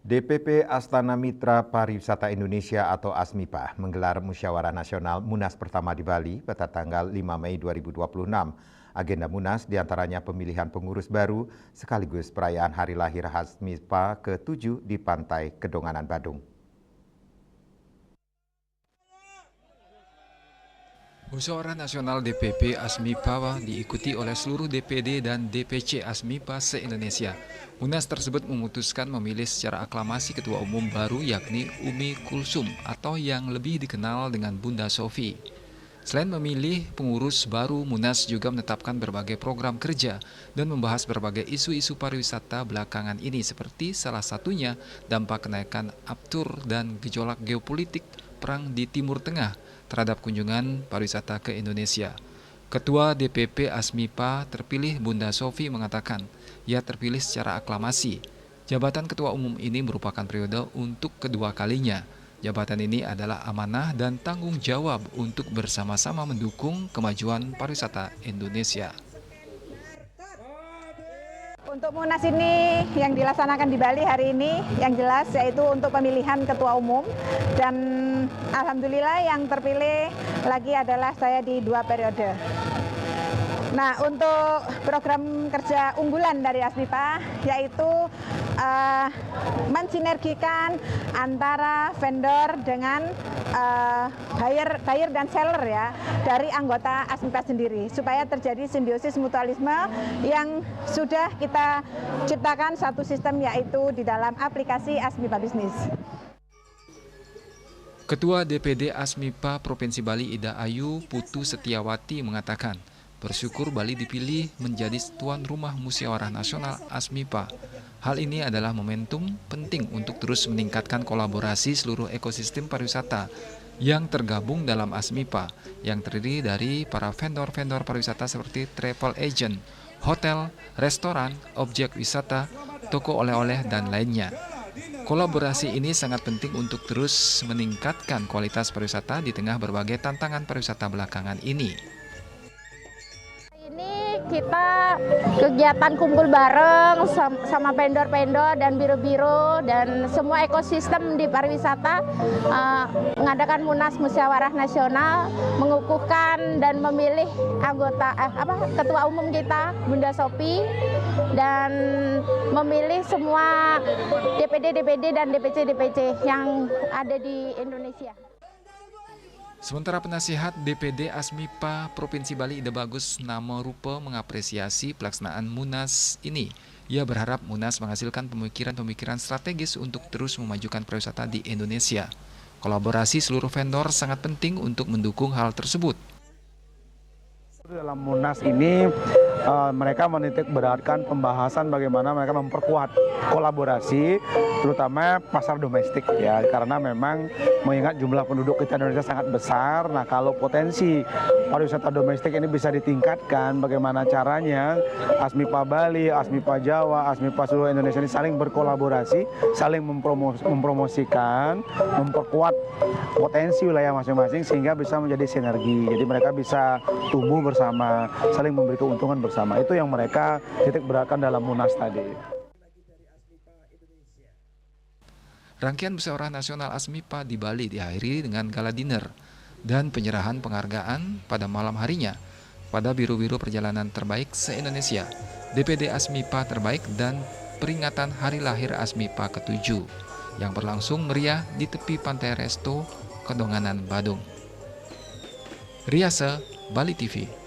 DPP Astana Mitra Pariwisata Indonesia atau ASMIPA menggelar Musyawarah Nasional Munas pertama di Bali pada tanggal 5 Mei 2026. Agenda Munas diantaranya pemilihan pengurus baru sekaligus perayaan hari lahir ASMIPA ke-7 di Pantai Kedonganan, Badung. Musyawarah Nasional DPP ASMIPA diikuti oleh seluruh DPD dan DPC ASMIPA se-Indonesia. Munas tersebut memutuskan memilih secara aklamasi ketua umum baru yakni Umi Kulsum atau yang lebih dikenal dengan Bunda Sofi. Selain memilih pengurus baru, Munas juga menetapkan berbagai program kerja dan membahas berbagai isu-isu pariwisata belakangan ini seperti salah satunya dampak kenaikan aftur dan gejolak geopolitik perang di Timur Tengah terhadap kunjungan pariwisata ke Indonesia. Ketua DPP ASMIPA terpilih Bunda Sofi mengatakan, ia terpilih secara aklamasi. Jabatan ketua umum ini merupakan periode untuk kedua kalinya. Jabatan ini adalah amanah dan tanggung jawab untuk bersama-sama mendukung kemajuan pariwisata Indonesia. Untuk Munas ini yang dilaksanakan di Bali hari ini yang jelas yaitu untuk pemilihan ketua umum dan alhamdulillah yang terpilih lagi adalah saya di 2 periode. Nah, untuk program kerja unggulan dari ASMIPA yaitu mensinergikan antara vendor dengan buyer dan seller ya dari anggota ASMIPA sendiri supaya terjadi simbiosis mutualisme yang sudah kita ciptakan satu sistem yaitu di dalam aplikasi ASMIPA Bisnis. Ketua DPD ASMIPA Provinsi Bali Ida Ayu Putu Setiawati mengatakan, bersyukur Bali dipilih menjadi tuan rumah Musyawarah Nasional ASMIPA. Hal ini adalah momentum penting untuk terus meningkatkan kolaborasi seluruh ekosistem pariwisata yang tergabung dalam ASMIPA, yang terdiri dari para vendor-vendor pariwisata seperti travel agent, hotel, restoran, objek wisata, toko oleh-oleh, dan lainnya. Kolaborasi ini sangat penting untuk terus meningkatkan kualitas pariwisata di tengah berbagai tantangan pariwisata belakangan ini. Kita kegiatan kumpul bareng sama vendor-vendor dan biro-biro dan semua ekosistem di pariwisata mengadakan Munas Musyawarah Nasional, mengukuhkan dan memilih ketua umum kita Bunda Sofi dan memilih semua DPD dan DPC yang ada di Indonesia. Sementara penasihat DPD ASMIPA Provinsi Bali Ida Bagus Namo Rupa mengapresiasi pelaksanaan Munas ini. Ia berharap Munas menghasilkan pemikiran-pemikiran strategis untuk terus memajukan pariwisata di Indonesia. Kolaborasi seluruh vendor sangat penting untuk mendukung hal tersebut. Dalam Munas ini mereka menitik beratkan pembahasan bagaimana mereka memperkuat kolaborasi terutama pasar domestik ya, karena memang mengingat jumlah penduduk kita Indonesia sangat besar. Nah, kalau potensi pariwisata domestik ini bisa ditingkatkan, bagaimana caranya ASMIPA Bali, ASMIPA Jawa, ASMIPA seluruh Indonesia ini saling berkolaborasi, saling mempromosikan, memperkuat potensi wilayah masing-masing sehingga bisa menjadi sinergi. Jadi mereka bisa tumbuh bersama, saling memberi keuntungan bersama. Itu yang mereka titik beratkan dalam Munas tadi. Rangkaian Musyawarah Nasional ASMIPA di Bali diakhiri dengan gala dinner dan penyerahan penghargaan pada malam harinya pada biro-biro perjalanan terbaik se-Indonesia, DPD ASMIPA terbaik dan peringatan hari lahir ASMIPA ke-7 yang berlangsung meriah di tepi Pantai Resto, Kedonganan, Badung. Riase, Bali TV.